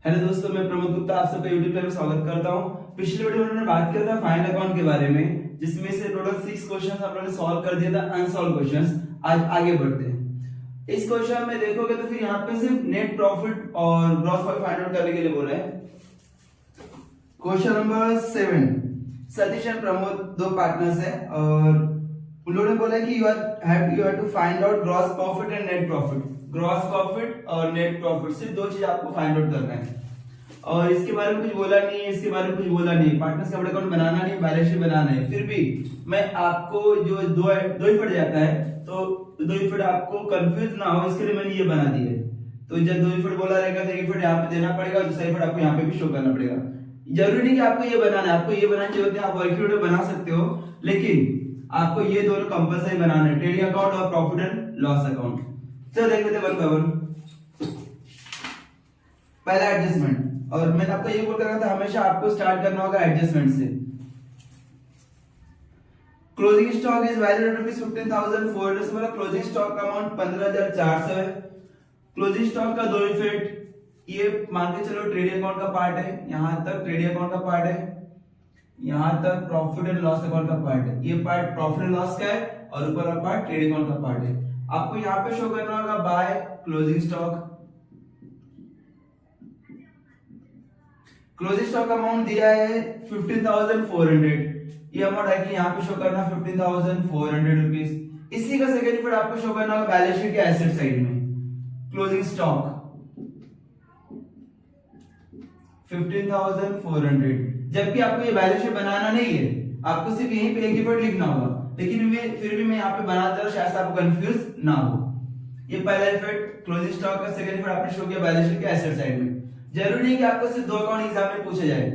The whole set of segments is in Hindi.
हेलो दोस्तों, मैं प्रमोद गुप्ता आप सबका यूट्यूब चैनल में स्वागत करता हूं। पिछले वीडियो में हमने बात किया था फाइनल अकाउंट के बारे में, जिसमें से टोटल 6 क्वेश्चंस हम लोगों ने सॉल्व कर दिया था अनसॉल्व क्वेश्चंस। आज आगे बढ़ते हैं। इस क्वेश्चन में देखोगे तो फिर यहाँ पे सिर्फ नेट प्रॉफिट और ग्रॉस प्रॉफिट फाइंड आउट करने के लिए बोला है। Question number 7, Satish and Pramod दो पार्टनर्स है और उन लोगों ने बोला है कि you have to find out gross profit and net profit. Gross profit और नेट प्रॉफिट सिर्फ दो चीज आपको फाइंड आउट करना है और इसके बारे में कुछ बोला नहीं है, इसके बारे में कुछ बोला नहीं। पार्टनर्स का अकाउंट बनाना नहीं, बैलेंस शीट बनाना है। फिर भी मैं आपको जो दो ही फट जाता है तो दो ही फट आपको कंफ्यूज ना हो इसके लिए मैंने ये बना दिया है। तो जब दो ही फट बोला रहेगा तो एक फट यहाँ पे देना पड़ेगा, दूसरा ही फट आपको यहाँ पे भी शो करना पड़ेगा। जरूरी नहीं कि आपको ये बनाना है, आपको ये बनाने की जरूरत है, आप वर्किंग बना सकते हो, लेकिन आपको ये दोनों कंपलसरी बनाना है, ट्रेडिंग अकाउंट और प्रॉफिट एंड लॉस अकाउंट। चलो देख लेते हैं वन बाय वन। पहला एडजस्टमेंट, और मैंने आपको ये बोल कर रखा था हमेशा आपको स्टार्ट करना होगा एडजस्टमेंट से। Closing stock is valued at ₹15,400 से, मतलब क्लोजिंग स्टॉक का अमाउंट 15,400 है। क्लोजिंग स्टॉक का दो इफेक्ट, ये मान के चलो ट्रेडिंग अकाउंट का पार्ट है, यहां तक ट्रेडिंग अकाउंट का पार्ट है, यहां तक प्रॉफिट एंड लॉस अकाउंट का पार्ट है। ये पार्ट प्रॉफिट एंड लॉस का है और ऊपर का पार्ट ट्रेडिंग अकाउंट का पार्ट है। आपको यहां पे शो करना होगा by closing stock. Closing stock amount दिया है 15,400, ये अमाउंट है कि यहाँ पे शो करना 15,400 रुपीज। इसी का सेकंड इफेक्ट आपको शो करना होगा बैलेंस शीट के एसेट साइड में। क्लोजिंग स्टॉक 15,400, जबकि आपको ये बैलेंस शीट बनाना नहीं है, आपको सिर्फ यहीं पे एक इफेक्ट लिखना होगा, लेकिन फिर भी मैं यहाँ पे बना दे रहा हूं, शायद आपको कंफ्यूज ना हो। ये पहला इफेक्ट क्लोजिंग स्टॉक का, सेकंड इफेक्ट आपने शो किया बैलेंस शीट के एसेट साइड में। जरूरी नहीं कि आपको सिर्फ दो अकाउंट एग्जाम में पूछे जाए,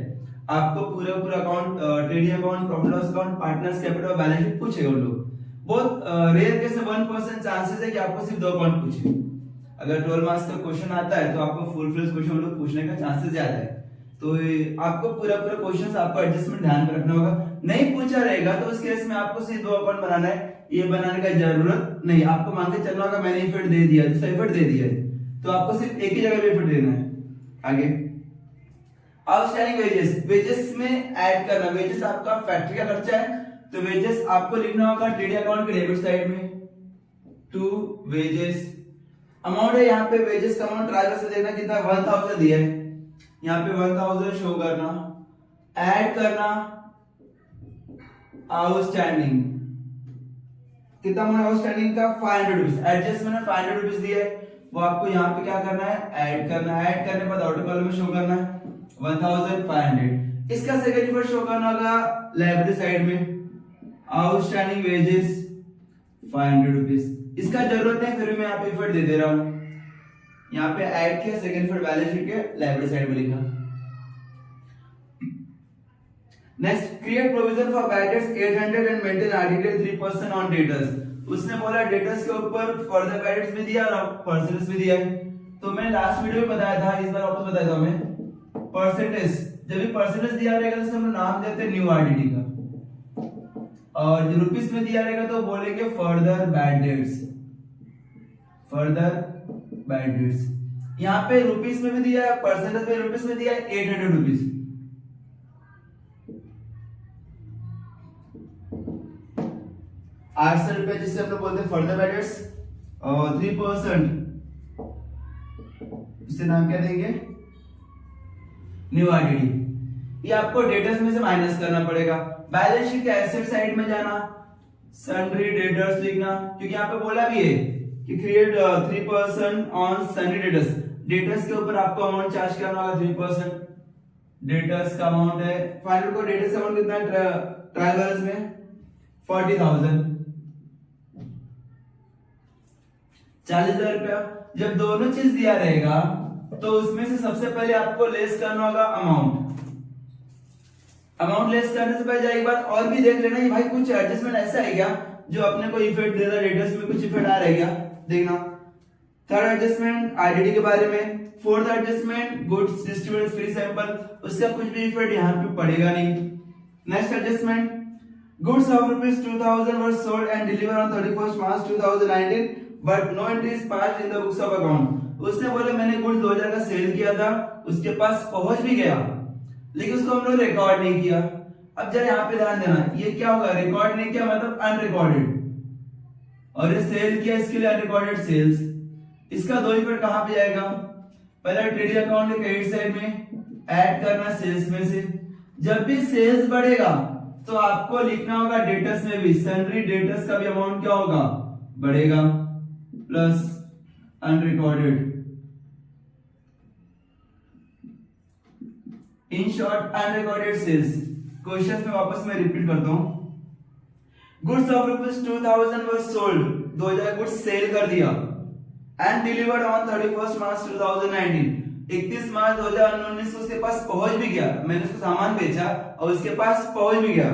आपको पूरा account, trading account, profit loss account, partners capital और बैलेंस शीट पूछेगा उन लोग। बहुत रेयर केस में 1% चांसेस है कि आपको सिर्फ दो अकाउंट पूछे। अगर 12 मार्क्स का क्वेश्चन आता है तो आपको फुल फ्लेज क्वेश्चन उन लोग पूछने का चांसेस ज्यादा है। तो आपको पूरा क्वेश्चंस आपको एडजस्टमेंट ध्यान में रखना होगा। नहीं पूछा रहेगा तो उस केस में आपको सिर्फ दो अकाउंट बनाना है, ये बनाने का जरूरत नहीं। आपको मान के चलना होगा मैंने इफेक्ट दे दिया, दूसरा इफेक्ट दे दिया, तो आपको सिर्फ एक ही जगह पे इफेक्ट देना है। आगे आउटस्टैंडिंग वेजेस, वेजेस में ऐड करना। वेजेस आपका फैक्ट्री का खर्चा है, तो वेजेस आपको लिखना होगा ट्रेडिंग अकाउंट के डेबिट साइड में टू वेजेस। अमाउंट है यहाँ पे वेजेस का अमाउंट ट्राई से देखना कितना 1000 दिया है, यहाँ पे 1000 शो करना। ऐड करना आउटस्टैंडिंग, कितना अमाउंट आउटस्टैंडिंग का 500 रुपीज। एडजस्टमेंट में 500 रुपीज दिया है, वो आपको यहाँ पे क्या करना है, ऐड करना है। ऐड करने के बाद आउटर कॉलम में शो करना है 1500। इसका सेकंड इफेक्ट शो करना होगा लायबिलिटी साइड में, आउटस्टैंडिंग वेजेस 500 रुपीज। इसका जरूरत है, फिर भी मैं यहाँ पे इफेक्ट दे दे रहा हूं। यहाँ पे ऐड किया, सेकंड इफेक्ट बैलेंस शीट के लायबिलिटी साइड में लिखा। Next, create provision for bad debts 800 and maintain RDD 3% on debtors. उसने बोला डेटर्स के ऊपर फर्दर बैड डेट्स भी दिया और परसेंटेज भी दिया है। तो मैंने लास्ट वीडियो में बताया था, इस बार वापस बताया था मैं, परसेंटेज जब भी परसेंटेज दिया रहेगा तो हम नाम देते हैं न्यू आरडीडी का, और जो रुपीस में दिया रहेगा तो बोलेंगे further bad dates, further bad dates. यहाँ पे रुपीस में भी दिया है, परसेंटेज में रुपीस में दिया है 800 रुपीज। 800 रुपए जिससे हम लोग बोलते हैं फर्दर बैड डेट्स, और 3% इससे नाम क्या देंगे, न्यू आरडीडी। ये आपको डेटर्स में से माइनस करना पड़ेगा। बैलेंस शीट के एसेट साइड में जाना, सन्ड्री डेटर्स लिखना, क्योंकि यहाँ पे बोला भी है कि create 3% on sundry debtors. Debtors के ऊपर आपको अमाउंट चार्ज करना होगा 3%। डेटर्स का अमाउंट है, फाइनल को डेटर्स का अमाउंट कितना है ट्रायल बैलेंस में 40,000, 40,000 रुपया। जब दोनों चीज दिया रहेगा तो उसमें से सबसे पहले आपको लेस करना होगा अमाउंट। अमाउंट लेस करने से पहले एक बात और भी देख लेना, भाई कुछ एडजस्टमेंट ऐसा है क्या जो अपने को इफेक्ट दे रहा है, डेटर्स में कुछ इफेक्ट आ रहा है क्या, देखना। थर्ड एडजस्टमेंट आईडीडी के बारे में। Fourth adjustment goods distributed free sample, उसका कुछ भी इफेक्ट यहाँ पे पड़ेगा नहीं। Next adjustment, goods of ₹2000 were sold and delivered on 31st March 2019 but no entry is passed in the books of account। उसने बोला मैंने गुड्स 2000 का सेल किया था, उसके पास पहुंच भी गया, लेकिन उसको हम लोग रिकॉर्ड नहीं किया। अब जरा यहाँ पे ध्यान देना, ये क्या होगा, रिकॉर्ड नहीं किया मतलब अनरिकॉर्डेड, और ये सेल किया इसके लिए अनरिकॉर्डेड सेल्स। इसका दो इफेक्ट कहां पे जाएगा, पहला ट्रेडिंग अकाउंट के क्रेडिट साइड में ऐड करना सेल्स में से। जब भी सेल्स बढ़ेगा तो आपको लिखना होगा डेटर्स में भी, सन्ड्री डेटर्स का भी अमाउंट क्या होगा, बढ़ेगा, plus unrecorded. In short unrecorded sales. Question में वापस मैं रिपीट करता हूं, goods of ₹2000 were sold, 2000 goods sale कर दिया, एंड डिलीवर्ड ऑन 31 मार्च 2019, 31 मार्च 2019 को उसके पास पहुंच भी गया, मैंने उसको सामान बेचा और उसके पास पहुंच भी गया,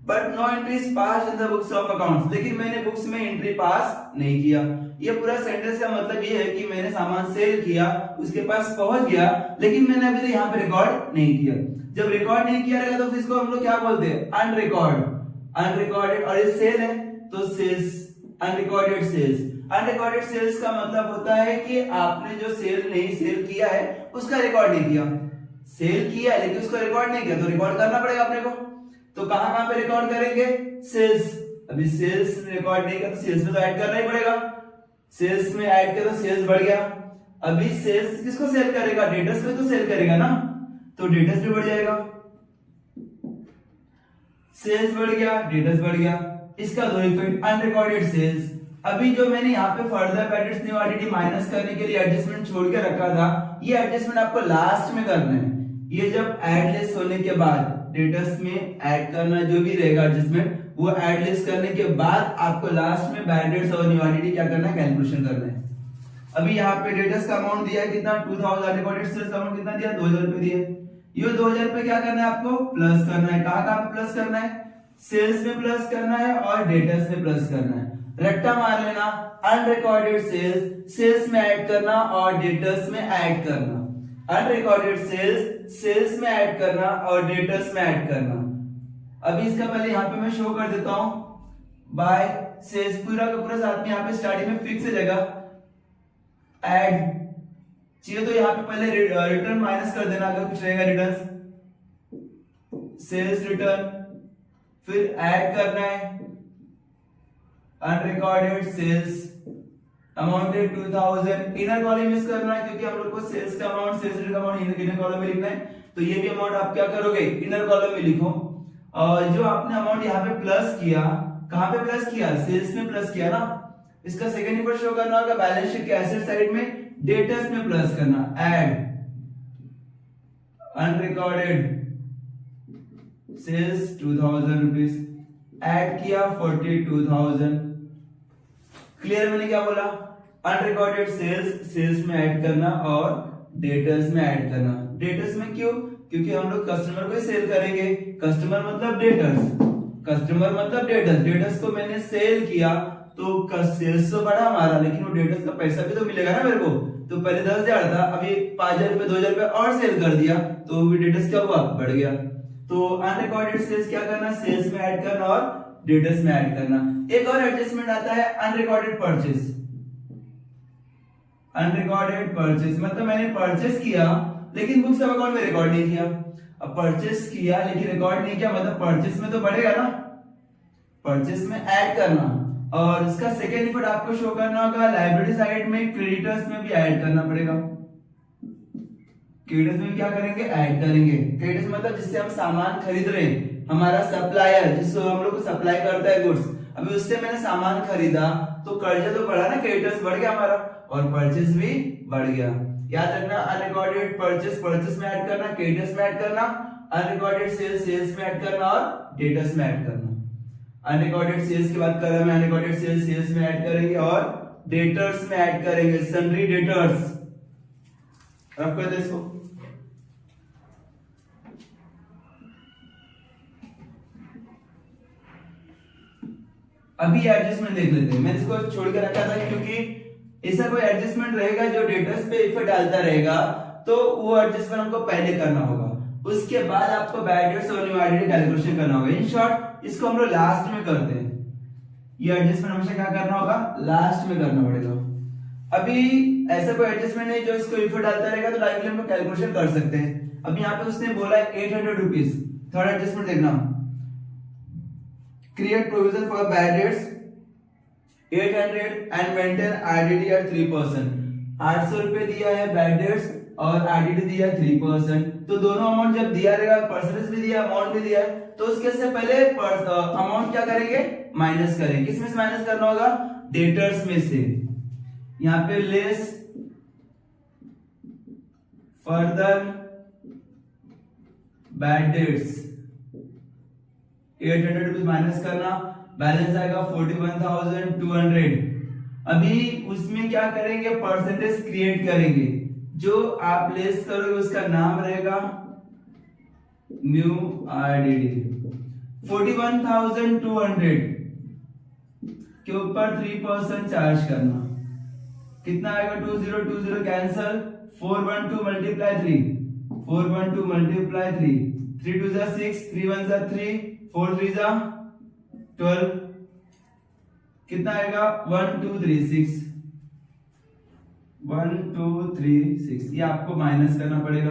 but no entries passed in the books of accounts, लेकिन मैंने बुक्स में एंट्री पास नहीं किया। ये पूरा सेंटेंस का मतलब ये है कि मैंने सामान सेल किया, उसके पास पहुंच गया, लेकिन मैंने अभी यहाँ पे रिकॉर्ड नहीं किया। जब रिकॉर्ड नहीं किया रहेगा तो फिर इसको हम लोग क्या बोलते हैं, अनरिकॉर्ड, अनरिकॉर्डेड, और ये सेल है तो sales, unrecorded sales. Unrecorded sales का मतलब होता है कि आपने जो सेल नहीं सेल किया है उसका रिकॉर्ड नहीं किया, सेल किया लेकिन उसको रिकॉर्ड नहीं किया, तो रिकॉर्ड करना पड़ेगा अपने को। तो कहां पे रिकॉर्ड करेंगे, सेल्स। अभी सेल्स रिकॉर्ड नहीं किया तो सेल्स में तो ऐड करना ही पड़ेगा, सेल्स में ऐड किया तो सेल्स बढ़ गया। अभी सेल्स किसको सेल करेगा, डेटर्स में तो सेल करेगा ना, तो डेटर्स भी बढ़ जाएगा, सेल्स बढ़ गया, डेटर्स बढ़ गया। इसका दो इफेक्ट, अनरिकॉर्डेड सेल्स। अभी जो मैंने यहाँ पे further balance new IDD minus करने के लिए एडजस्टमेंट छोड़ के रखा था, ये एडजस्टमेंट आपको लास्ट में करना है। ये जब एडलेस होने के बाद डेटर्स में ऐड करना जो भी रहेगा एडजस्टमेंट, वो एडलेस करने के बाद आपको लास्ट में बैलेंस और न्यू आईडीडी क्या करना है, कैलकुलेशन करना है। अभी यहाँ पे डेटर्स का अमाउंट दिया है कितना, 2000, अनरिकॉर्डेड सेल्स का अमाउंट कितना दिया, 2000 रुपए दिए। ये 2000 रुपए क्या करना है, आपको प्लस करना है। कहां पे प्लस करना है, सेल्स में प्लस करना है और डेटर्स में प्लस करना है। रट्टा मार लेना, अनरिकॉर्डेड सेल्स सेल्स में ऐड करना और डेटर्स में ऐड करना, अनरिकॉर्डेड सेल्स सेल्स में ऐड करना और डेटर्स में ऐड करना। अभी इसका पहले यहाँ पे मैं शो कर देता हूं, बाय सेल्स पूरा का पूरा साथ में यहाँ पे स्टार्टिंग में फिक्स है जगह, ऐड चाहिए तो यहाँ पे पहले रिटर्न माइनस कर देना अगर कुछ रहेगा रिटर्न, सेल्स रिटर्न, फिर ऐड करना है unrecorded sales amounted 2000, inner column use करना है क्योंकि हम लोग को सेल्स का amount, sales return amount inner column में लिखना है, तो ये भी अमाउंट आप क्या करोगे, इनर कॉलम में लिखो। और जो आपने अमाउंट यहाँ पे प्लस किया, कहां पे प्लस किया, सेल्स में प्लस किया ना, इसका सेकंड इफेक्ट शो करना होगा बैलेंस शीट के एसेट साइड में, डेटर्स में प्लस करना, add unrecorded sales 2000 rupees, add किया 42,000। क्लियर, मैंने क्या बोला, अनरिकॉर्डेड सेल्स सेल्स में ऐड करना और डेटर्स में ऐड करना। डेटर्स में क्यों, क्योंकि हम लोग कस्टमर को सेल करेंगे, कस्टमर मतलब डेटर्स, कस्टमर मतलब डेटर्स, डेटर्स को मैंने सेल किया तो सेल्स तो बढ़ा हमारा, लेकिन वो डेटर्स का पैसा भी तो मिलेगा ना मेरे को। तो पहले 10,000 था, अभी 5,000 रुपए 2,000 रुपए और सेल कर दिया तो भी डेटर्स क्या हुआ, बढ़ गया। तो अनरिकॉर्डेड सेल्स क्या करना, सेल्स में ऐड करना और डेटर्स में ऐड करना। एक और एडजस्टमेंट आता है अनरिकॉर्डेड परचेस। अनरिकॉर्डेड परचेस मतलब मैंने परचेस किया लेकिन बुक्स ऑफ अकाउंट में रिकॉर्ड नहीं किया। अब परचेस किया लेकिन रिकॉर्ड नहीं किया मतलब परचेस में तो बढ़ेगा ना, परचेस में ऐड करना। और इसका सेकेंड इफेक्ट आपको शो करना होगा लायबिलिटी साइड में, क्रेडिटर्स में भी ऐड करना पड़ेगा। क्रेडिटर्स में क्या करेंगे, ऐड करेंगे। क्रेडिटर्स मतलब जिससे हम सामान खरीद रहे हैं, हमारा सप्लायर जिसको हम लोग को सप्लाई करता है गुड्स, अभी उससे मैंने सामान खरीदा तो कर्जा तो बढ़ा ना, क्रेडिटर्स बढ़ गया हमारा और परचेस भी बढ़ गया। याद रखना, अनरिकॉर्डेड परचेस परचेस में ऐड करना, क्रेडिटर्स में ऐड करना, अनरिकॉर्डेड सेल्स सेल्स में ऐड करना और डेटर्स में ऐड करना। अनरिकॉर्डेड सेल्स की बात कर रहा मैं, अनरिकॉर्डेड सेल्स सेल्स में ऐड करेंगे और डेटर्स में ऐड करेंगे, सन्ड्री डेटर्स। रख कर दे इसको। अभी एडजस्टमेंट देख लेते हैं। मैंने इसको छोड़ के रखा था क्योंकि ऐसा कोई एडजस्टमेंट रहेगा जो डेटर्स पे इफेक्ट डालता रहेगा, तो वो एडजस्टमेंट हमको पहले करना होगा, उसके बाद आपको बैड डेट्स और न्यू आईडीडी कैलकुलेशन करना होगा। इन शॉर्ट इसको हम लोग लास्ट में करते हैं। ये एडजस्टमेंट हमेशा क्या करना होगा, लास्ट में करना पड़ेगा। अभी ऐसा कोई एडजस्टमेंट नहीं जो इसको इफेक्ट डालता रहेगा, तो टाइम के लिए हम कैलकुलेशन कर सकते हैं। अब यहाँ पे उसने बोला है 800 रुपीज। थर्ड एडजस्टमेंट देखना, create provision for bad debts 800 and maintain IDD at 3%। 800 रुपए दिया है बैड डेट्स और आईडीडी दिया है 3%। तो दोनों अमाउंट जब दिया रहेगा, परसेंटेज भी दिया, अमाउंट भी दिया है, तो उसके से पहले अमाउंट क्या करेंगे, माइनस करेंगे। किसमें से माइनस करना होगा, डेटर्स में से। यहाँ पे less further bad debts 800 rupees minus करना, बैलेंस आएगा 41,200। अभी उसमें क्या करेंगे, परसेंटेज क्रिएट करेंगे। जो आप लेस करोगे उसका नाम रहेगा न्यू आईडीडी। 41,200 के ऊपर 3% चार्ज करना। कितना आएगा, 2020 कैंसल, 412 मल्टीप्लाई 3, 412 मल्टीप्लाई 3, 3 2 जा 6, 3 1 जा 3, 4 3 जा 12, कितना आएगा 1236, 1236। ये आपको माइनस करना पड़ेगा।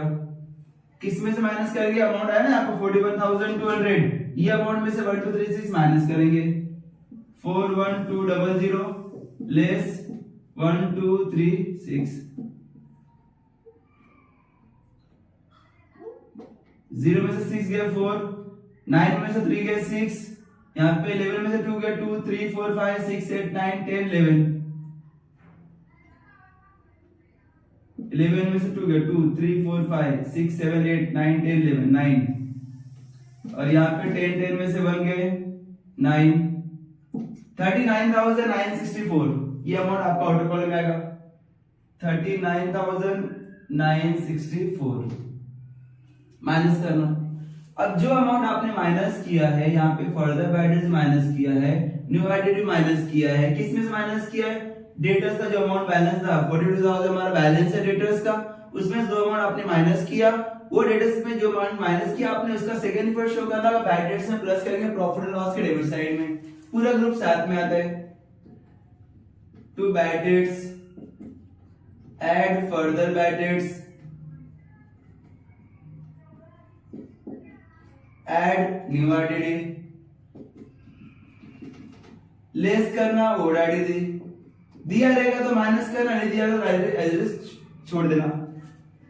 किसमें से माइनस करेंगे, अमाउंट है ना यहाँ पे 41,200, ये अमाउंट में से 1236 माइनस करेंगे। 41200 लेस 1236, 0 में से 6 गया 4, 9 में से 3 गया 6, यहाँ पे 11 में से 2 गया 2, 3 4 5 6 8 9 10 11, 11 में से 2 गया 2 3 4 5 6 7 8 9 10 11 9, और यहाँ पे 10 10 में से 1 गए 9, 39,964। ये अमाउंट आपका आउटर कॉलम में आएगा 39,964। माइनस करना। अब जो अमाउंट आपने माइनस किया है, यहाँ पे फर्दर बैडेज माइनस किया है, न्यू आईडीडी माइनस किया है, किसमें से माइनस किया है, डेटर्स का जो अमाउंट बैलेंस था 42,000 हमारा बैलेंस है डेटर्स का, उसमें जो अमाउंट आपने माइनस किया, वो डेटर्स में जो अमाउंट माइनस किया आपने उसका सेकंड इफेक्ट शो करना, बैड डेट्स में प्लस करेंगे प्रॉफिट एंड लॉस के डेबिट साइड में, पूरा ग्रुप साथ में आता है। To bad debts add further bad debts add new IDD, less करना ओल्ड आईडीडी, दिया रहेगा तो माइनस करना, नहीं दिया तो एज छोड़ देना।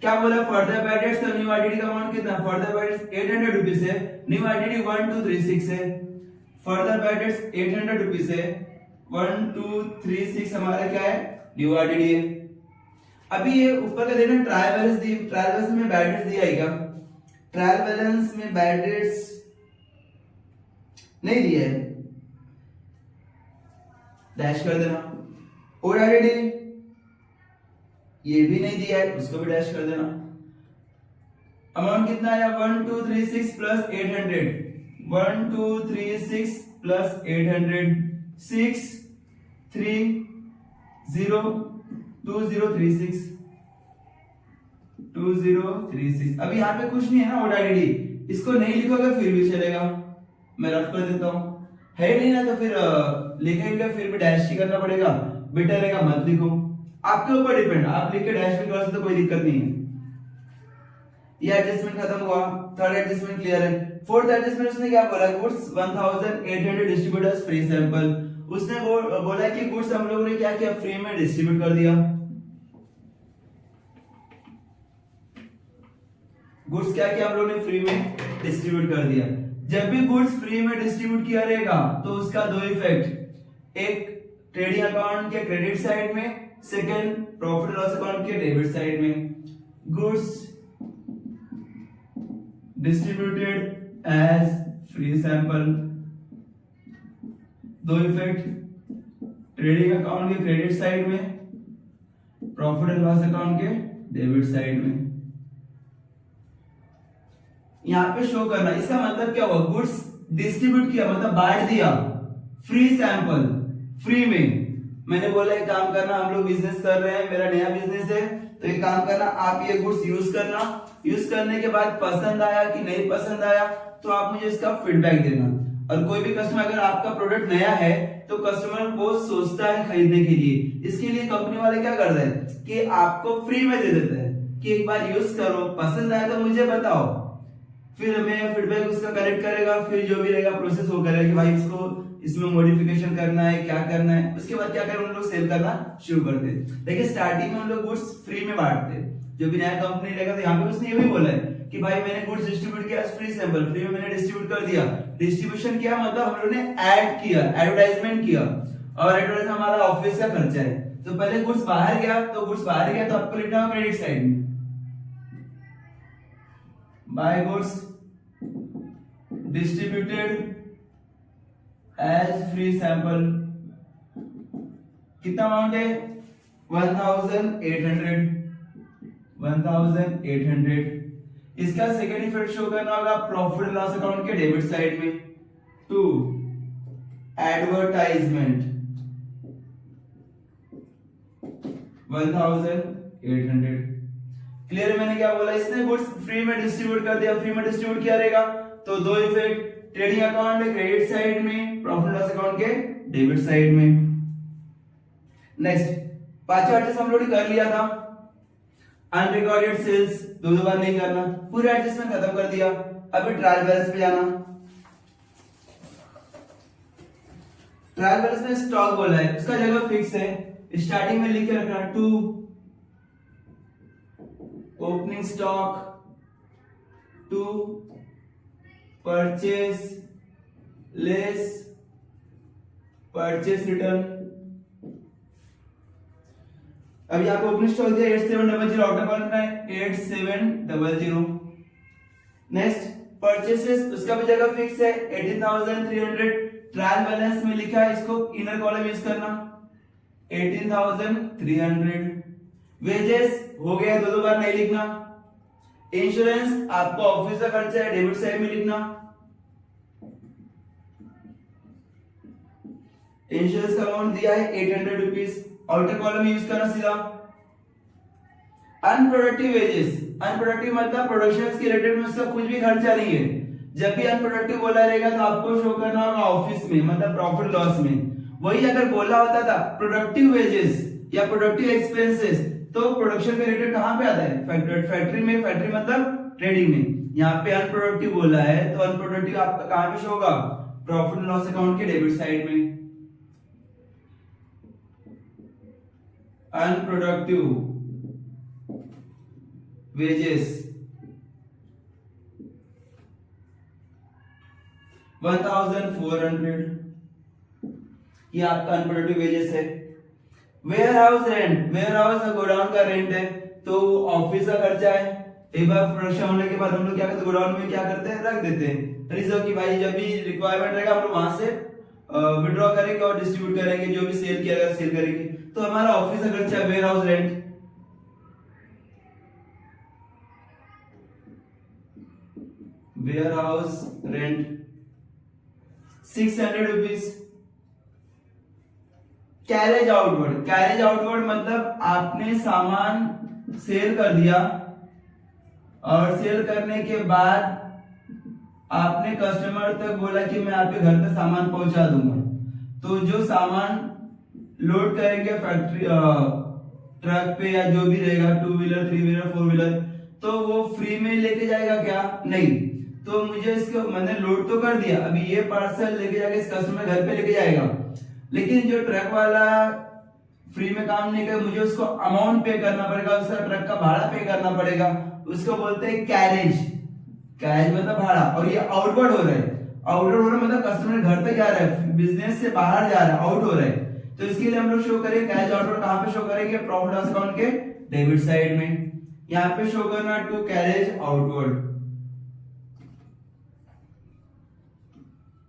क्या बोला, फर्दर बैड डेट्स, तो न्यू आईडीडी का अमाउंट कितना, फर्दर बैड डेट्स 800 रुपीज है, न्यू आईडीडी 1236 है, फर्दर बैड डेट्स 800 रुपीज है, 1236 हमारा क्या है, न्यू आईडीडी है। अभी ये ऊपर का देना trial balance the, trial balance में बैड डेट्स दिया है क्या, ट्रायल बैलेंस में बैड डेट्स नहीं दिया है, डैश कर देना। ओल्ड आईडीडी ये भी नहीं दिया है, उसको भी डैश कर देना। अमाउंट कितना आया, 1236 प्लस 800, 1236 प्लस 800, 6 3 0 2036 2036। अभी यहाँ पे कुछ नहीं है ना ओल्ड आईडीडी, इसको नहीं लिखोगे फिर भी चलेगा, मैं रफ कर देता हूँ, है नहीं ना तो फिर लिखेंगे फिर भी डैश ही करना पड़ेगा, बेटर रहेगा मत लिखो, आपके ऊपर डिपेंड, आप लिख के डैश भी कर सकते, कोई दिक्कत नहीं है। ये एडजस्टमेंट खत्म हुआ, थर्ड एडजस्टमेंट क्लियर है। फोर्थ एडजस्टमेंट उसने क्या बोला, गुड्स 1800 डिस्ट्रीब्यूटर्स फ्री सैंपल, उसने बोला कि गुड्स हम लोगों ने क्या किया, फ्री में डिस्ट्रीब्यूट कर दिया। गुड्स क्या किया हम लोगों ने, फ्री में डिस्ट्रीब्यूट कर दिया। जब भी गुड्स फ्री में डिस्ट्रीब्यूट किया रहेगा तो उसका दो इफेक्ट, एक ट्रेडिंग अकाउंट के क्रेडिट साइड में, सेकंड प्रॉफिट लॉस अकाउंट के डेबिट साइड में। Goods distributed as free sample, दो इफेक्ट, ट्रेडिंग अकाउंट के क्रेडिट साइड में, प्रॉफिट एंड लॉस अकाउंट के डेबिट साइड में। यहां पे शो करना, इसका मतलब क्या हुआ, गुड्स डिस्ट्रीब्यूट किया मतलब बांट दिया, फ्री सैंपल, फ्री में। मैंने बोला एक काम करना, हम लोग बिजनेस कर रहे हैं, मेरा नया बिजनेस है, तो एक काम करना, आप ये गुड्स यूज करना, यूज करने के बाद पसंद आया कि नहीं पसंद आया तो आप मुझे इसका फीडबैक देना। और कोई भी कस्टमर अगर आपका प्रोडक्ट नया है तो कस्टमर बहुत सोचता है खरीदने के लिए। इसके लिए कंपनी वाले क्या करते हैं कि आपको फ्री में दे देते हैं कि एक बार यूज करो, पसंद आए तो मुझे बताओ, फिर हमें फीडबैक उसका कलेक्ट करेगा, फिर जो भी रहेगा प्रोसेस वो करेगा कि भाई इसको इसमें मॉडिफिकेशन करना है, क्या करना है। उसके बाद क्या करें, उन लोग सेल करना शुरू करते हैं। लेकिन स्टार्टिंग में उन लोग गुड्स फ्री में बांटते हैं। जो भी नया कंपनी रहेगा तो यहाँ पे उसने ये भी बोला है कि भाई मैंने गुड्स डिस्ट्रीब्यूट किया, फ्री सैंपल फ्री में मैंने डिस्ट्रीब्यूट कर दिया। डिस्ट्रीब्यूशन किया मतलब हम लोगों ने ऐड किया, एडवर्टाइजमेंट किया, और एडवर्टाइजमेंट हमारा ऑफिस का खर्चा है। तो पहले गुड्स बाहर गया, तो गुड्स बाहर गया तो आपको लिखना होगा क्रेडिट साइड में, by goods distributed as free sample. कितना अमाउंट है, 1800। इसका सेकंड इफेक्ट शो करना होगा प्रॉफिट लॉस अकाउंट के डेबिट साइड में, टू एडवर्टाइजमेंट 1800। क्लियर, मैंने क्या बोला, इसने गुड्स फ्री में डिस्ट्रीब्यूट कर दिया। फ्री में डिस्ट्रीब्यूट किया रहेगा तो दो effect, trading account credit side में, प्रॉफिट लॉस अकाउंट के डेबिट साइड में। नेक्स्ट पांचवा एडजस्ट हम लोग ने कर लिया था, अनरिकॉर्डेड सेल्स दो बार नहीं करना, पूरा एडजस्टमेंट खत्म कर दिया। अभी ट्रायल बैलेंस पे जाना। ट्रायल बैलेंस में स्टॉक बोला है, उसका जगह फिक्स है, स्टार्टिंग में लिख के रखना 2 opening stock, 2 purchase less purchase return. अब यहाँ पे ओपनिंग स्टॉक दिया 8700, आउटर कॉलम है 8700। नेक्स्ट परचेसेस, उसका भी जगह फिक्स है 18300। ट्रायल बैलेंस में लिखा है, इसको इनर कॉलम यूज करना 18300। वेजेस हो गया, दो बार नहीं लिखना। इंश्योरेंस आपको ऑफिस का खर्चा है, डेबिट साइड में लिखना। इंश्योरेंस का अमाउंट दिया है 800 रुपीज, आउटर कॉलम यूज करना सीधा। अनप्रोडक्टिव वेजेस, अनप्रोडक्टिव मतलब प्रोडक्शन के रिलेटेड में उसका कुछ भी खर्चा नहीं है। जब भी अनप्रोडक्टिव बोला रहेगा तो आपको शो करना होगा ऑफिस में, मतलब प्रॉफिट लॉस में। वही अगर बोला होता था प्रोडक्टिव वेजेस या प्रोडक्टिव एक्सपेंसेस, तो प्रोडक्शन के रिलेटेड कहां पे आता है, फैक्ट्री में। फैक्ट्री मतलब ट्रेडिंग में। यहाँ पे अनप्रोडक्टिव बोला है तो अनप्रोडक्टिव आपका कहां पे शो होगा, प्रॉफिट लॉस अकाउंट के डेबिट साइड में। अनप्रोडक्टिव वेजेस 1400, ये आपका अनप्रोडक्टिव वेजेस है। Warehouse rent, warehouse godown का रेंट है, तो ऑफिस का खर्चा है। एक बार प्रोडक्शन होने के बाद हम लोग क्या करते हैं, गोडाउन में क्या करते हैं, रख देते हैं रिजर्व की, भाई जब भी रिक्वायरमेंट रहेगा हम लोग वहां से विड्रॉ करेंगे और डिस्ट्रीब्यूट करेंगे, जो भी सेल किया जाएगा सेल करेंगे। तो हमारा ऑफिस का खर्चा है warehouse rent. Warehouse rent 600 rupees. Carriage outward, carriage outward मतलब आपने सामान सेल कर दिया और सेल करने के बाद आपने कस्टमर तक बोला कि मैं आपके घर तक सामान पहुंचा दूंगा। तो जो सामान लोड करेंगे फैक्ट्री ट्रक पे या जो भी रहेगा, 2 व्हीलर 3 व्हीलर 4 व्हीलर, तो वो फ्री में लेके जाएगा क्या, नहीं। तो मुझे इसको मैंने लोड तो कर दिया, अभी ये पार्सल लेके जाके इस कस्टमर घर पे लेके जाएगा, लेकिन जो ट्रक वाला फ्री में काम नहीं करे, मुझे उसको अमाउंट पे करना पड़ेगा, उसका ट्रक का भाड़ा पे करना पड़ेगा। उसको बोलते हैं कैरेज। कैरेज मतलब भाड़ा। और ये आउटवर्ड हो रहा है, आउटवर्ड हो रहा है मतलब कस्टमर घर तक जा रहा है, बिजनेस से बाहर जा रहा है, आउट हो रहा है। तो इसके लिए हम लोग शो करेंगे कैरेज आउटवर्ड, कहां पे शो करेंगे, प्रॉफिट लॉस अकाउंट के डेबिट साइड में। यहाँ पे शो करना टू कैरेज आउटवर्ड,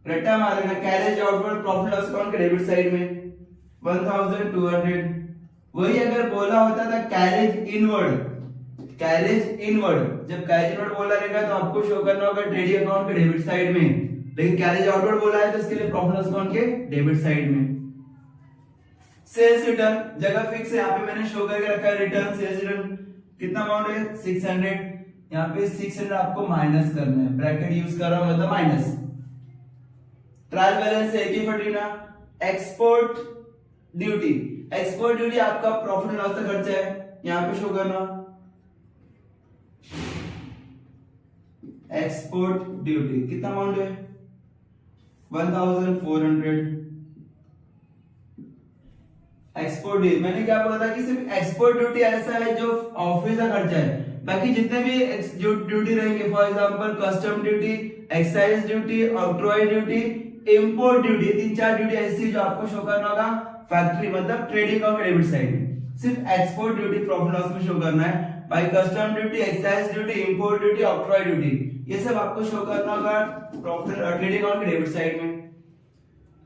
रट्टा मार लेना, carriage outward profit loss account के डेबिट साइड में 1200। वही अगर बोला होता था कैरेज इनवर्ड, कैरेज इनवर्ड, जब कैरेज इनवर्ड बोला रहेगा तो आपको शो करना होगा ट्रेडिंग अकाउंट के डेबिट साइड में, लेकिन कैरेज आउटवर्ड बोला है तो इसके लिए प्रॉफिट लॉस अकाउंट के डेबिट साइड में। सेल्स रिटर्न जगह फिक्स है, यहाँ पे मैंने शो करके रखा है रिटर्न, सेल्स रिटर्न कितना अमाउंट है 600। यहाँ पे 600 आपको माइनस करना है, ब्रैकेट यूज कर रहा हूं मतलब माइनस। ट्रायल बैलेंस एक ही फटीना एक्सपोर्ट ड्यूटी, एक्सपोर्ट ड्यूटी आपका प्रॉफिट एंड लॉस का खर्चा है, यहां पे शो करना एक्सपोर्ट ड्यूटी कितना अमाउंट है 1400। एक्सपोर्ट ड्यूटी मैंने क्या बोला था कि सिर्फ एक्सपोर्ट ड्यूटी ऐसा है जो ऑफिस का खर्चा है, बाकी जितने भी ड्यूटी रहेंगे for example custom duty, excise duty, octroi duty, import duty, तीन चार ड्यूटी ऐसी जो आपको शो करना होगा फैक्ट्री मतलब ट्रेडिंग और डेबिट साइड में। सिर्फ एक्सपोर्ट ड्यूटी प्रॉफिट लॉस में शो करना है, बाकी custom duty, excise duty, import duty, octroi duty ये सब आपको शो करना होगा प्रॉफिट ट्रेडिंग और डेबिट साइड में।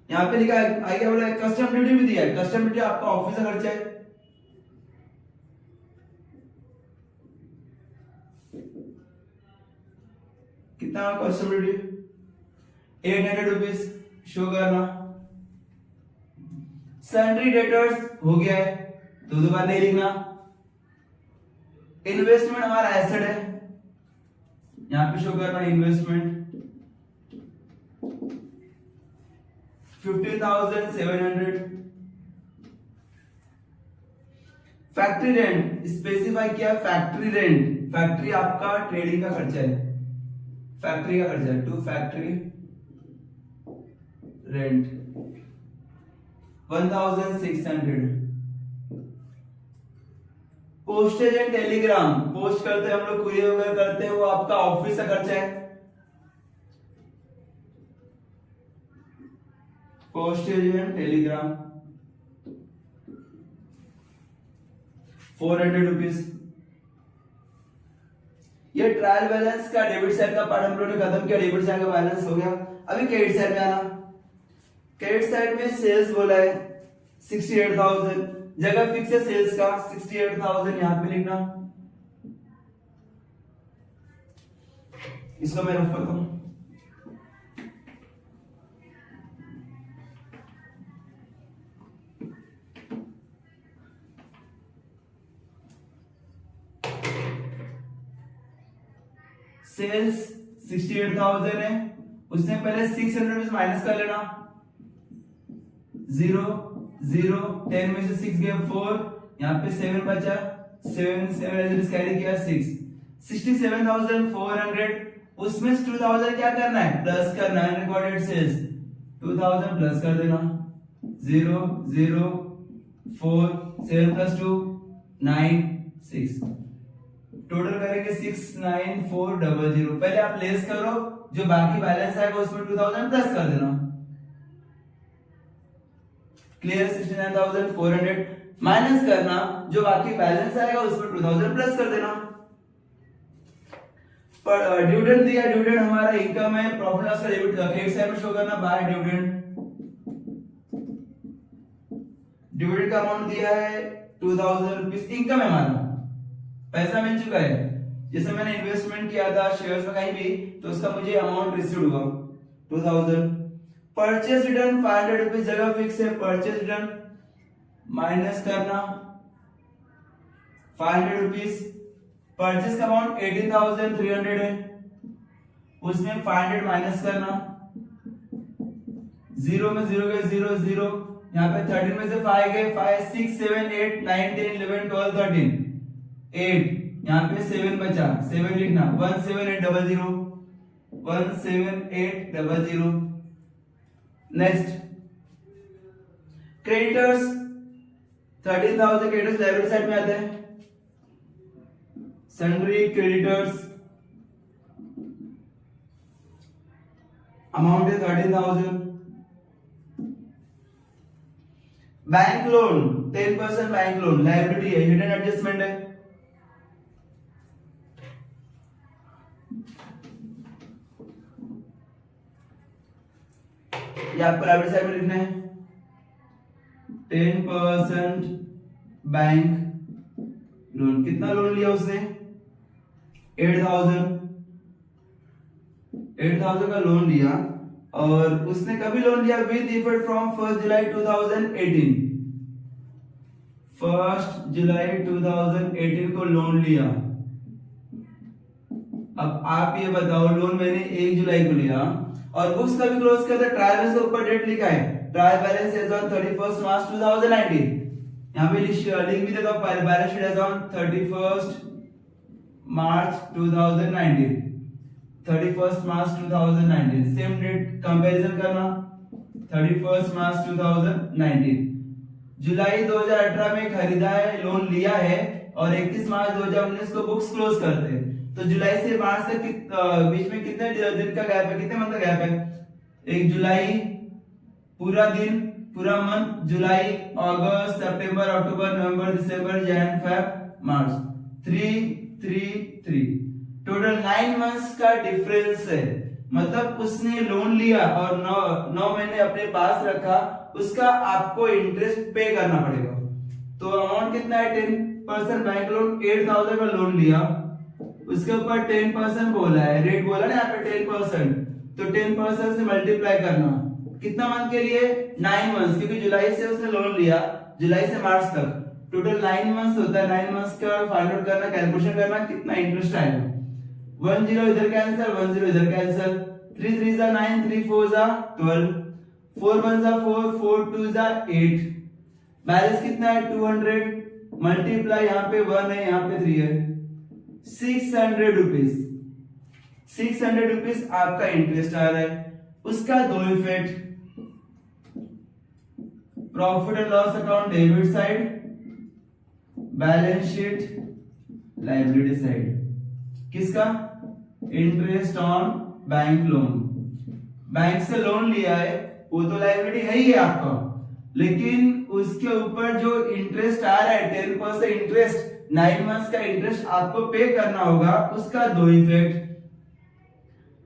यहाँ पे लिखा है आगे बोला कस्टम ड्यूटी भी दिया है, कस्टम ड्यूटी आपका ऑफिस का खर्चा है, कितना कस्टम ड्यूटी 800 रुपीज शो करना। सैलरी डेटर्स हो गया है तो दोबारा नहीं लिखना। इन्वेस्टमेंट हमारा एसेट है, यहां पे शो करना इन्वेस्टमेंट 50,700। फैक्ट्री रेंट स्पेसिफाई किया, फैक्ट्री रेंट, फैक्ट्री आपका ट्रेडिंग का खर्चा है, फैक्ट्री का खर्चा है to factory rent 1600। Postage and telegram, post करते हैं हम लोग, कुरियर वगैरह करते हैं, वो आपका ऑफिस का खर्चा है, पोस्टेज एंड टेलीग्राम 400 रुपीज। ये ट्रायल बैलेंस का डेबिट साइड का पार्ट हम लोगों ने खत्म किया, डेबिट साइड का बैलेंस हो गया। अभी क्रेडिट साइड में आना, क्रेडिट साइड में सेल्स बोला है 68,000, जगह फिक्स है सेल्स का 68,000 यहां पे लिखना, इसको मैं रफ करता हूं। सेल्स 68,000 है, उसने पहले 600 रुपीज माइनस कर लेना, 0 0 10 में से 6 गया 4, यहाँ पे 7 बचा, 7 7 कैरी किया 6, 67,400, उसमें 2,000 क्या करना है प्लस करना है, रिकॉर्डेड सेल्स 2,000 प्लस कर देना, 0 0 4 7 प्लस 2 9 6, टोटल करेंगे 69400। पहले आप लेस करो, जो बाकी बैलेंस आएगा उसमें 2000 प्लस कर देना, क्लियर। 69,400 माइनस करना, जो बाकी बैलेंस आएगा उसमें 2000 प्लस कर देना। पर डिविडेंड दिया, डिविडेंड हमारा इनकम है, प्रॉफिट लॉस का डेबिट क्रेडिट साइड में शो करना बाय डिविडेंड। डिविडेंड का अमाउंट दिया है 2000 रुपीज, इनकम है हमारा, पैसा मिल चुका है। जैसे मैंने इन्वेस्टमेंट किया था शेयर्स में कहीं भी, तो उसका मुझे अमाउंट रिसीव हुआ 2000। परचेज रिटर्न 500 रुपीज, जगह फिक्स है, परचेज रिटर्न माइनस करना 500 रुपीज, परचेज का अमाउंट 18,300 है, उसमें 500 माइनस करना, 0 में 0 गए 0 0, यहाँ पे 13 में से 5 गए 5 6 7 8 9 10 11 12 13 8, यहाँ पे 7 बचा, 7 लिखना 17800 17800। Next creditors 13,000, creditors liability side में आते हैं, सन्ड्री क्रेडिटर्स अमाउंट है 13,000। Bank loan 10% bank loan liability है, हिडन एडजस्टमेंट है, ये आपको लायबिलिटी साइड में लिखना है 10% बैंक लोन। कितना लोन लिया उसने 8,000 का लोन लिया, और उसने कभी लोन लिया विद इफेक्ट फ्रॉम 1 जुलाई 2018, 1 जुलाई 2018 को लोन लिया। अब आप ये बताओ, लोन मैंने 1 जुलाई को लिया और बुक्स कभी क्लोज किया था, ट्रायल बैलेंस के ऊपर डेट लिखा है trial balance as on 31st March 2019, यहाँ पे लिख भी देता हूँ balance sheet as on 31st March 2019, 31st March 2019, same date comparison करना 31st मार्च 2019। जुलाई 2018 में खरीदा है, लोन लिया है और 31 मार्च 2019 को बुक्स क्लोज करते हैं, तो जुलाई से मार्च तक बीच में कितने दिन का गैप है, कितने मंथ का गैप है? एक जुलाई पूरा दिन, पूरा मंथ, जुलाई, अगस्त, सितंबर, अक्टूबर, नवंबर, दिसंबर, जनवरी, फरवरी, मार्च, 3 टोटल 9 मंथ्स का डिफरेंस है। मतलब उसने लोन लिया और 9 महीने अपने पास रखा, उसका आपको इंटरेस्ट पे करना पड़ेगा। तो अमाउंट कितना है? 10% बैंक लोन, 8000 का लोन लिया, उसके ऊपर 10% बोला है, रेट बोला ना यहाँ पे 10%, तो 10% से मल्टीप्लाई करना, कितना मंथ के लिए? 9 मंथ्स, क्योंकि जुलाई से उसने लोन लिया, जुलाई से मार्च तक टोटल 9 मंथ्स होता है। 9 मंथ्स का फाइंड आउट करना, कैलकुलेशन करना, कितना इंटरेस्ट आएगा। 10 इधर कैंसिल, 10 इधर कैंसिल, 3 3 जा 9, 3 4 जा 12, 4 1 जा 4, 4 2 जा 8, बैलेंस कितना है? 200, मल्टीप्लाई यहाँ पे 1 है, यहाँ पे 3 है, 600 रुपीज, 600 रुपीज आपका इंटरेस्ट आ रहा है। उसका दो effect, profit and loss account debit side, balance sheet liability side, किसका? Interest on bank loan. Bank से लोन लिया है, वो तो लायबिलिटी है ही है आपका, लेकिन उसके ऊपर जो इंटरेस्ट आ रहा है 10% इंटरेस्ट, 9 मंथ्स का इंटरेस्ट आपको पे करना होगा, उसका दो इफेक्ट,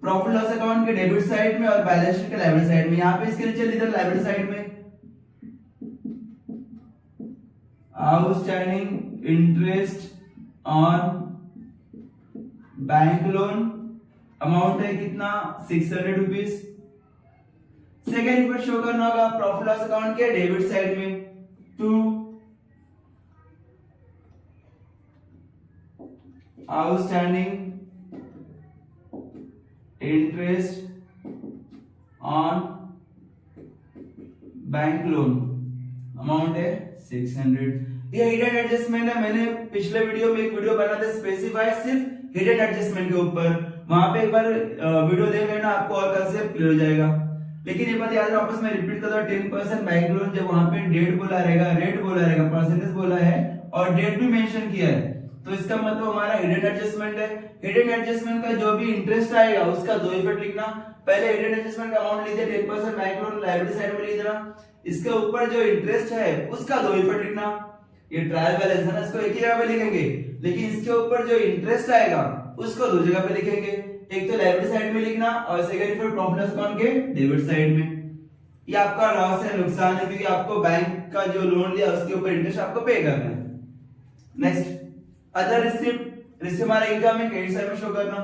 प्रॉफिट लॉस अकाउंट के डेबिट साइड में और बैलेंस शीट के लायबिलिटी साइड में। यहां पे इसके लिए चलिए इधर लायबिलिटी साइड में outstanding interest on bank loan, amount है कितना? 600 रुपीज। सेकेंड इफेक्ट शो करना होगा प्रॉफिट लॉस अकाउंट के डेबिट साइड में, 2 outstanding interest on bank loan, amount है 600। ये हिडन एडजस्टमेंट है, मैंने पिछले वीडियो में एक वीडियो बना था स्पेसिफाई सिर्फ हिडन एडजस्टमेंट के ऊपर, वहां पे एक बार वीडियो देख लेना, आपको और कंसेप्ट क्लियर हो जाएगा। लेकिन ये बात याद रखो, वापस मैं रिपीट करता हूं, 10% बैंक लोन, जब वहां पे डेट बोला रहेगा, रेट बोला रहेगा, परसेंटेज बोला है और डेट भी मेंशन किया है, तो इसका मतलब हमारा हिडन एडजस्टमेंट है। हिडन एडजस्टमेंट का जो भी इंटरेस्ट आएगा उसका दो इफेक्ट लिखना, पहले हिडन एडजस्टमेंट का अमाउंट लिख दे, 10% बैंक लोन लायबिलिटी साइड में लिख देना, इसके ऊपर जो इंटरेस्ट है उसका दो इफेक्ट लिखना। ये ट्रायल बैलेंस है ना, इसको एक ही जगह पे लिखेंगे, लेकिन इसके ऊपर जो इंटरेस्ट आएगा उसको दो जगह पे लिखेंगे, एक तो लायबिलिटी साइड में लिखना और second effect profit loss account के डेबिट साइड में। ये आपका लॉस है, नुकसान है, क्योंकि आपको बैंक का जो लोन लिया उसके ऊपर इंटरेस्ट आपको पे करना है। नेक्स्ट अदर रिसिप्ट, रिसिप्ट हमारा इनकम है, क्रेडिट साइड में शो करना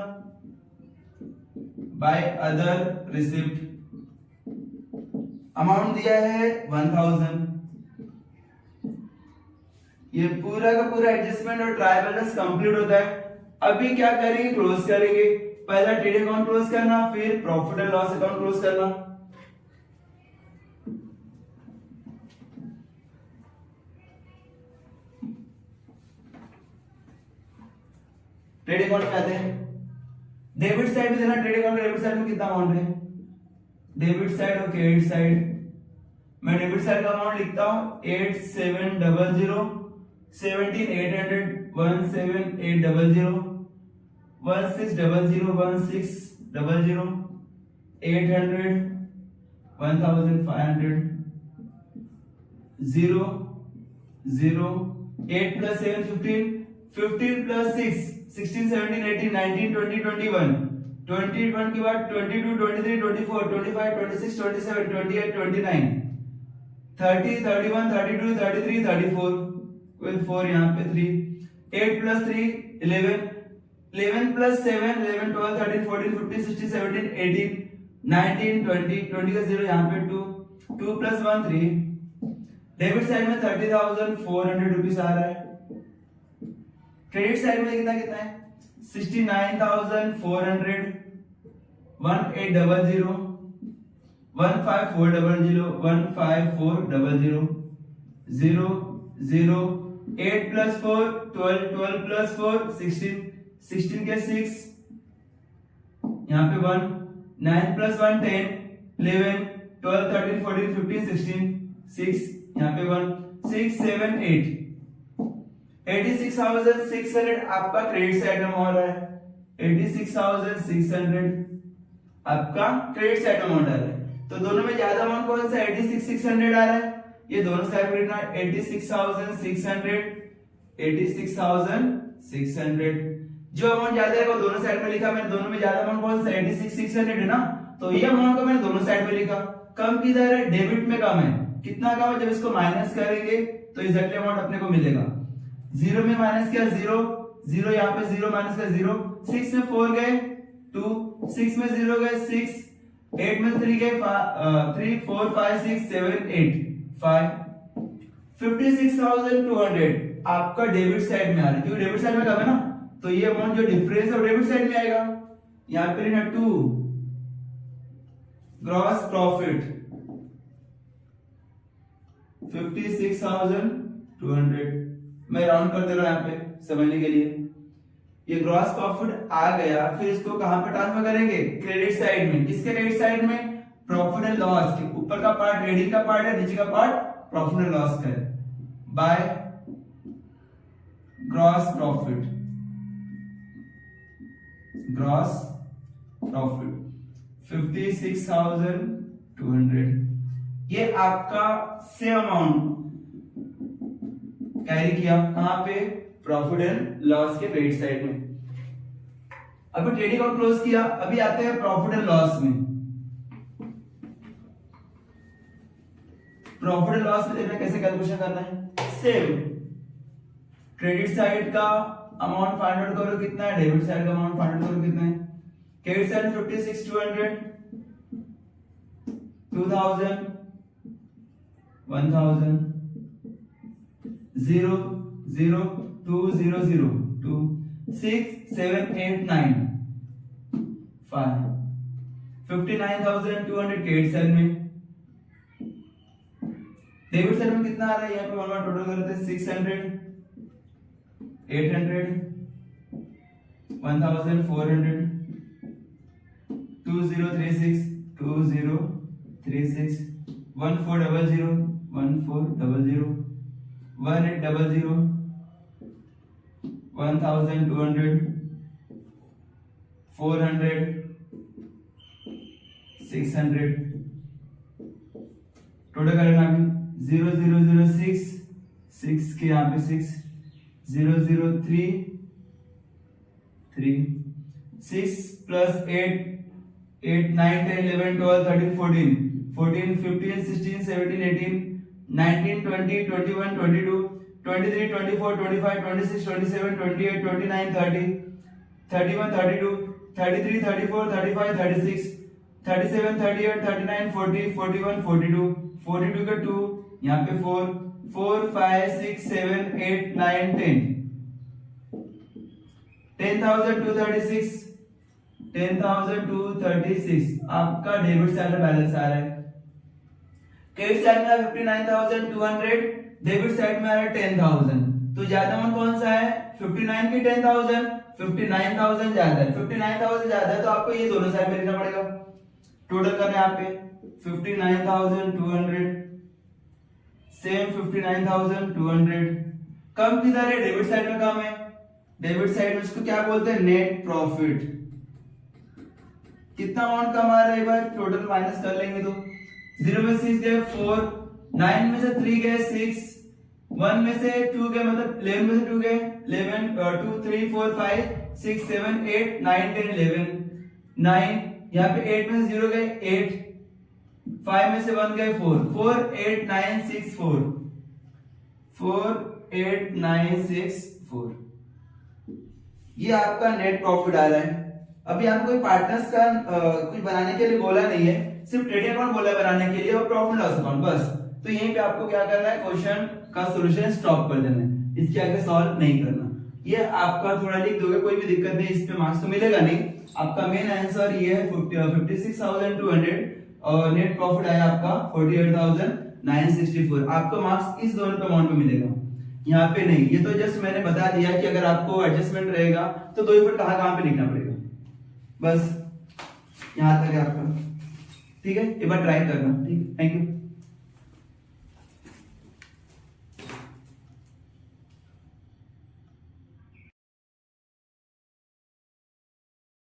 बाय अदर रिसिप्ट, अमाउंट दिया है 1000। ये पूरा का पूरा एडजस्टमेंट और ट्रायल बैलेंस कंप्लीट होता है। अभी क्या करेंगे? क्लोज करेंगे, पहला ट्रेडिंग अकाउंट क्लोज करना, फिर profit and loss account close करना। ट्रेडिंग अकाउंट में आते हैं, डेबिट साइड में देना, ट्रेडिंग अकाउंट डेबिट साइड में कितना अमाउंट है, डेबिट साइड और क्रेडिट साइड। मैं डेबिट साइड का अमाउंट लिखता हूं 8700, 17800, 17800, 1600, 1600, 800, 1500, 0 0, 8 plus 7 15, 15 plus 6 16 17 18 19 20 21, 21 के बाद 22 23 24 25 26 27 28 29 30 31 32 33 34 with 4 यहाँ पे 3, 8 plus 3 11, 11 plus 7 11 12 13 14 15 16 17 18 19 20 20 का 0 यहाँ पे 2, 2 plus 1 3। डेबिट साइड में 30,400 रुपीस आ रहा है, क्रेडिट साइड में कितना कितना है 69,400, 1800, 15400 15400 0 0 8 plus 4 12 12 plus 4 16 16 के 6 यहाँ पे 1 9 plus 1 10 11 12 13 14 15 16 6 यहाँ पे 1 6 7 8 86,600 आपका क्रेडिट साइड में हो रहा है। 86,600 आपका क्रेडिट साइड में अमाउंट आ रहा है। तो दोनों में ज्यादा अमाउंट कौन सा 86,600 आ रहा है, ये दोनों साइड में लिखना 86,600 86,600। जो अमाउंट ज्यादा है वो दोनों साइड में लिखा मैंने। दोनों में ज्यादा अमाउंट कौन सा 86,600 है ना, तो ये अमाउंट को मैंने दोनों साइड में लिखा। कम किधर है, डेबिट में कम है। कितना कम है, जब इसको माइनस करेंगे तो एग्जैक्टली अमाउंट अपने को मिलेगा। जीरो में माइनस किया 0 0, यहाँ पे 0 माइनस किया 0, 6 में 4 गए 2, 6 में 0 गए 6, 8 में 3 गए 3 4 5 6 7 8 5 56,200 आपका डेबिट साइड में आ रहा है, क्योंकि डेबिट साइड में कम है ना, तो ये अमाउंट जो डिफरेंस है वो डेबिट साइड में आएगा। यहाँ पे लिखना 2 ग्रॉस प्रॉफिट 56,200। मैं राउंड कर दे रहा हूं यहाँ पे समझने के लिए। ये ग्रॉस प्रॉफिट आ गया, फिर इसको कहां पे ट्रांसफर करेंगे, क्रेडिट साइड में। किसके क्रेडिट साइड में, प्रॉफिट एंड लॉस के। ऊपर का पार्ट ट्रेडिंग का पार्ट है, नीचे का पार्ट प्रॉफिट एंड लॉस का है। By gross profit, gross profit 56,200। ये आपका सेम अमाउंट कैरी किया कहां पे, प्रॉफिट एंड लॉस के क्रेडिट साइड में। अभी ट्रेडिंग अकाउंट क्लोज किया, अभी आते हैं प्रॉफिट एंड लॉस में। प्रॉफिट एंड लॉस में देखना कैसे कैलकुलेशन करना है। सेम क्रेडिट साइड का अमाउंट फाइंड आउट करो कितना है, डेबिट साइड का अमाउंट फाइंड आउट करो कितना है। क्रेडिट साइड 56,200 2,000 1,000 0 0 2 0 0 2 6 7 8 9 5 59,200 क्रेडिट साइड में। डेबिट साइड में कितना आ रहा है, यहाँ पे वन टोटल करते हैं 600 800 1,400 2036 2036 1400 1400 1800 1,200 400 600 टोटल करना भी 0006 6 के यहाँ पे 6 003 3 6 plus 8 8 9 10 11 12 13 14 14 15 16 17 18 19 20 21 22 23 24 25 26 27 28 29 30 31 32 33 34 35 36 37 38 39 40 41 42 42 का 2 यहाँ पे 4 4 5 6 7 8 9 10 10,236 10,236 आपका डेबिट साइड में बैलेंस आ रहा है। क्रेडिट साइड में 59,200, डेबिट साइड में आ रहा है 10,000। तो ज्यादा अमाउंट कौन सा है, 59 की 10,000, 59,000 ज्यादा है। 59,000 ज्यादा है तो आपको ये दोनों साइड में लिखना पड़ेगा। टोटल करना है यहाँ पे 59,200 सेम 59,200। कम किधर है, डेबिट साइड में कम है। डेबिट साइड में इसको क्या बोलते हैं, नेट प्रॉफिट। कितना अमाउंट कम आ रहा है, एक बार टोटल माइनस कर लेंगे तो 0 में 6 गए 4, 9 में से 3 गए 6, 1 में से 2 गए मतलब 11 में से 2 गए 11 2 3 4 5 6 7 8 9 10 11 9, यहाँ पे 8 में से 0 गए 8, 5 में से 1 गए 4 4 8 9 6 4 4 8 9 6 4। ये आपका नेट प्रॉफिट आ रहा है। अभी आपको कोई पार्टनर्स का कुछ बनाने के लिए बोला नहीं है, सिर्फ ट्रेडिंग अकाउंट बोला बनाने के लिए और प्रॉफिट लॉस अकाउंट बस। तो यहीं पे आपको क्या करना है, क्वेश्चन का सॉल्यूशन स्टॉप कर देना है, इसके आगे सॉल्व नहीं करना। ये आपका थोड़ा लिख दोगे कोई भी दिक्कत नहीं, इस पे मार्क्स तो मिलेगा नहीं। आपका मेन आंसर ये है 56,200 और नेट प्रॉफिट आया आपका 48,964। आपको मार्क्स इस दोनों पे अमाउंट पे मिलेगा, यहाँ पे नहीं। ये तो जस्ट मैंने बता दिया कि अगर आपको एडजस्टमेंट रहेगा तो 2 इफेक्ट कहाँ पे लिखना पड़ेगा, बस यहाँ तक है आपका। ठीक है, एक बार ट्राई करना। ठीक है, थैंक यू।